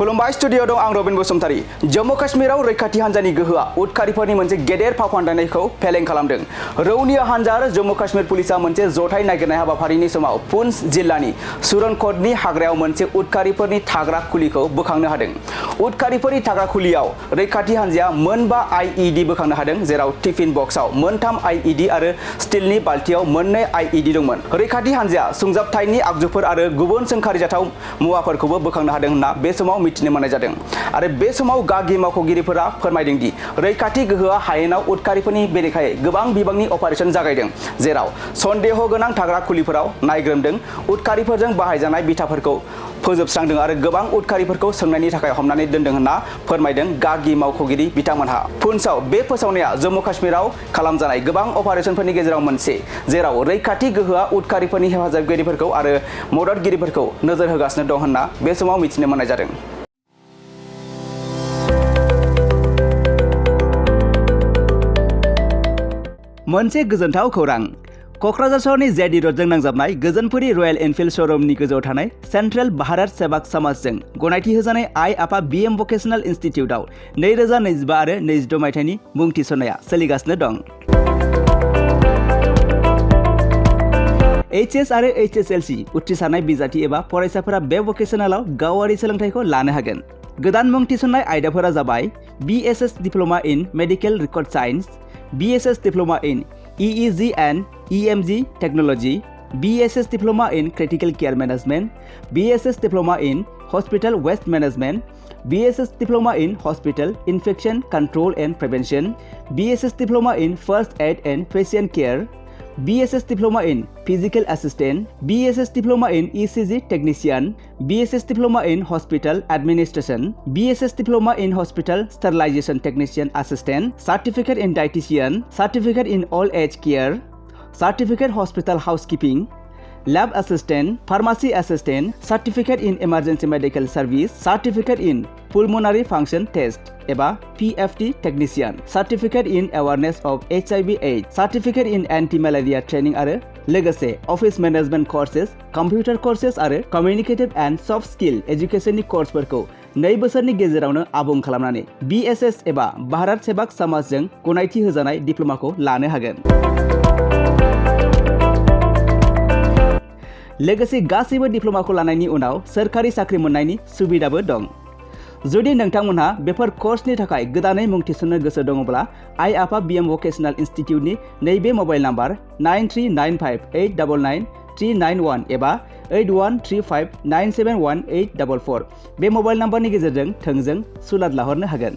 खुलुमबाय स्टुडिअ दं आं रबिन बसुमतारी। जम्मु काश्मीराव रैखाथि हान्जानि गोहोआ उदखारिफोरनि मोनसे गेदेर फाव फान्दायनायखौ फेलें खालामदों। रौनिया हान्जा आरो जम्मु काश्मीर पुलिसा मोनसे जथाय नागिरनाय हाबाफारिनि समाव पुंछ जिल्लानि सुरनकटनि हाग्रायाव मोनसे उदखारिफोरनि थाग्रा खुलिखौ बोखांनो हादों। उदखारिफोरनि थाग्रा खुलियाव रैखाथि हान्जाया मोनबा आईईडी बोखांनो हादों, जेराव टिफिन बक्सआव मोनथाम आईईडी आरो स्टिलनि बाल्टियाव मोननै आईईडी दंमोन। रैखाथि हान्जाया सुंजाबथायनि आगजुफोर आरो गुबुन सोंखारिजाथाव मुवाफोरखौबो बोखांनो हादों होनना बे समाव मिथिनो मोननाय जादों। आरो बे समाव गागि मावख'गिरिफोरा फोरमायदों दि रैखाथि गोहोआ हायेनाव उदखारिफोरनि बेरेखायै गोबां बिबांनि अपारेशन जागायदों, जेराव सन्देह गोनां थाग्रा खुलिफोराव नायग्रोमदों, उदखारिफोरजों बाहायजानाय बिथाफोरखौ फोजोबस्रांदों आरो गोबां उदखारिफोरखौ सोंनायनि थाखाय हमनानै दोनदों होनना फोरमायदों गागि मावख'गिरि बिथांमोनहा। पुंछआव बे फोसावनाया जम्मु काश्मीराव खालामजानाय गोबां अपारेशनफोरनि गेजेराव मोनसे, जेराव रैखाथि गोहोआ उदखारिफोरनि हेफाजाबगिरिफोरखौ आरो मददगिरिफोरखौ नोजोर होगासिनो दं होनना बे समाव मिथिनो मोननाय जादों। मोनसे गोजोनथाव खौरां। क'क्राझार सहरनि जेडि रडजों नांजाबनाय गोजोनपुरी रयेल एनफिल्ड श'रुमनि गोजौआव थानाय सेन्ट्रेल भारत सेवाक समाजजों गनायथि होजानाय आइ आफा बीएम भकेशनेल इनस्टिट्यूटआव 2025 आरो 26 मायथाइनि मुं थिसननाया सोलिगासिनो दं। एचएस आरो एचएसएलसी उथ्रिसारनाय बिजाथि एबा फरायसाफोरा बे भकेशनेलाव गावारि सोलोंथाइखौ लानो हागोन। गोदान मुं थिसननाय आयदाफोरा जाबाय BSS diploma in medical record science, BSS Diploma in EEG and EMG Technology, BSS Diploma in Critical Care Management, BSS Diploma in Hospital Waste Management, BSS Diploma in Hospital Infection Control and Prevention, BSS Diploma in First Aid and Patient Care, BSS Diploma in Physical Assistant, BSS Diploma in ECG Technician, BSS Diploma in Hospital Administration, BSS Diploma in Hospital Sterilization Technician Assistant, Certificate in Dietitian, Certificate in Old Age Care, Certificate Hospital Housekeeping, Lab Assistant, Pharmacy Assistant, Certificate in Emergency Medical Service, Certificate in Pulmonary Function Test एबा PFT Technician, Certificate in Awareness of HIV/AIDS, Certificate in Anti-Malaria Training आरो लोगोसे Office Management Courses, Computer Courses आरो Communicative and Soft Skill Educationनि कर्सफोरखौ 2 बोसोरनि गेजेरावनो आबुं खालामनानै BSS एबा भारत सेवाक समाजजों गनायथि होजानाय डिप्ल'माखौ लानो हागोन। लोगोसे गासैबो डिप्ल'माखौ लानायनि उनाव सोरखारि साख्रि मोननायनि सुबिदाबो दं। जुदि नोंथांमोनहा बेफोर कर्सनि थाखाय गोदानै मुं थिसननो गोसो दङब्ला आइ आफा बीएम भकेशनेल इनस्टिट्यूटनि नैबे मबाइल नाम्बार 9395899391 एबा 8135971844 बे मबाइल नाम्बारनि गेजेरजों थोंजों सुलाद लाहरनो हागोन।